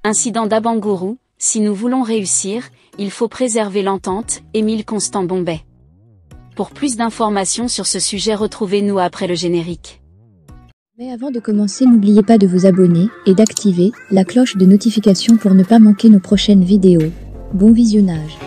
Incident d'Abangourou, si nous voulons réussir, il faut préserver l'entente. Émile Constant Bombay. Pour plus d'informations sur ce sujet, retrouvez-nous après le générique. Mais avant de commencer, n'oubliez pas de vous abonner et d'activer la cloche de notification pour ne pas manquer nos prochaines vidéos. Bon visionnage.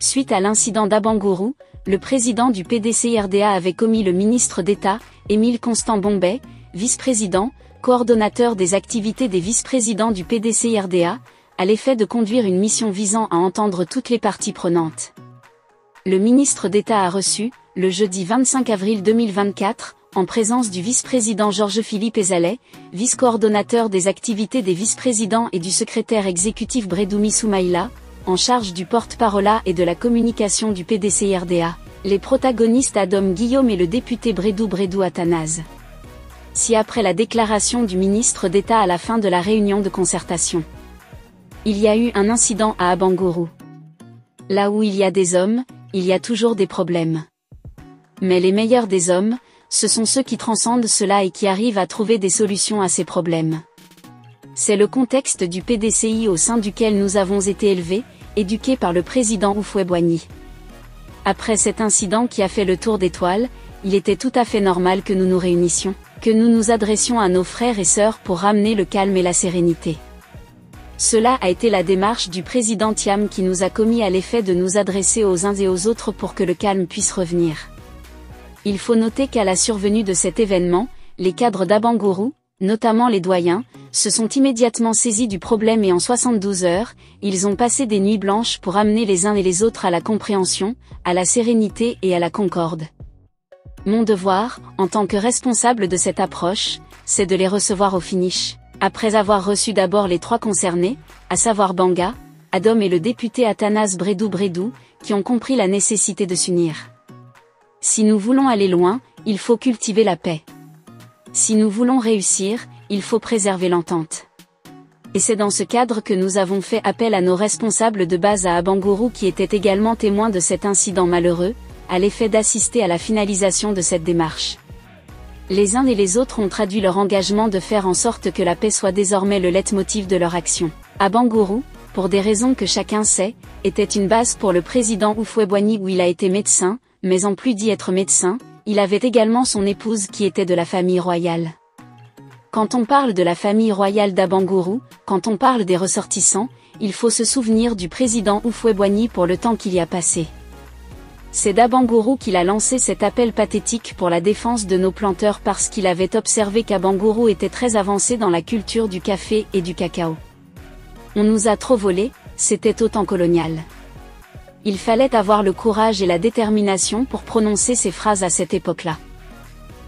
Suite à l'incident d'Abangourou, le président du PDCI-RDA avait commis le ministre d'État, Émile Constant Bombay, vice-président, coordonnateur des activités des vice-présidents du PDCI-RDA, à l'effet de conduire une mission visant à entendre toutes les parties prenantes. Le ministre d'État a reçu, le jeudi 25 avril 2024, en présence du vice-président Georges-Philippe Ezalet, vice-coordonnateur des activités des vice-présidents et du secrétaire exécutif Bredoumi Soumaïla, en charge du porte-parole et de la communication du PDCI-RDA, les protagonistes Adam Guillaume et le député Bredou Athanase. Si après la déclaration du ministre d'État à la fin de la réunion de concertation, il y a eu un incident à Abangourou. Là où il y a des hommes, il y a toujours des problèmes. Mais les meilleurs des hommes, ce sont ceux qui transcendent cela et qui arrivent à trouver des solutions à ces problèmes. C'est le contexte du PDCI au sein duquel nous avons été élevés, éduqués par le président Houphouët-Boigny. Après cet incident qui a fait le tour des toiles, il était tout à fait normal que nous nous réunissions, que nous nous adressions à nos frères et sœurs pour ramener le calme et la sérénité. Cela a été la démarche du président Thiam qui nous a commis à l'effet de nous adresser aux uns et aux autres pour que le calme puisse revenir. Il faut noter qu'à la survenue de cet événement, les cadres d'Abangourou, notamment les doyens, se sont immédiatement saisis du problème et en 72 heures, ils ont passé des nuits blanches pour amener les uns et les autres à la compréhension, à la sérénité et à la concorde. Mon devoir, en tant que responsable de cette approche, c'est de les recevoir au finish, après avoir reçu d'abord les trois concernés, à savoir Banga, Adam et le député Athanase Bredou, qui ont compris la nécessité de s'unir. Si nous voulons aller loin, il faut cultiver la paix. Si nous voulons réussir, il faut préserver l'entente. Et c'est dans ce cadre que nous avons fait appel à nos responsables de base à Abangourou qui étaient également témoins de cet incident malheureux, à l'effet d'assister à la finalisation de cette démarche. Les uns et les autres ont traduit leur engagement de faire en sorte que la paix soit désormais le leitmotiv de leur action. Abangourou, pour des raisons que chacun sait, était une base pour le président Houphouët-Boigny où il a été médecin, mais en plus d'y être médecin, il avait également son épouse qui était de la famille royale. Quand on parle de la famille royale d'Abangourou, quand on parle des ressortissants, il faut se souvenir du président Houphouët-Boigny pour le temps qu'il y a passé. C'est d'Abangourou qu'il a lancé cet appel pathétique pour la défense de nos planteurs parce qu'il avait observé qu'Abangourou était très avancé dans la culture du café et du cacao. On nous a trop volé, c'était au temps colonial. Il fallait avoir le courage et la détermination pour prononcer ces phrases à cette époque-là.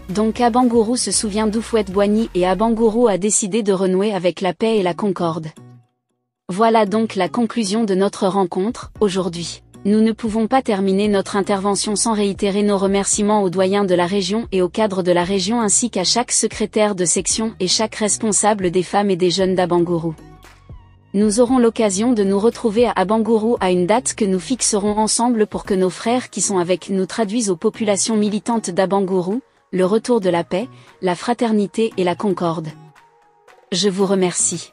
Donc Abangourou se souvient d'Houphouët-Boigny et Abangourou a décidé de renouer avec la paix et la concorde. Voilà donc la conclusion de notre rencontre, aujourd'hui. Nous ne pouvons pas terminer notre intervention sans réitérer nos remerciements aux doyens de la région et aux cadres de la région ainsi qu'à chaque secrétaire de section et chaque responsable des femmes et des jeunes d'Abangourou. Nous aurons l'occasion de nous retrouver à Abangourou à une date que nous fixerons ensemble pour que nos frères qui sont avec nous traduisent aux populations militantes d'Abangourou, le retour de la paix, la fraternité et la concorde. Je vous remercie.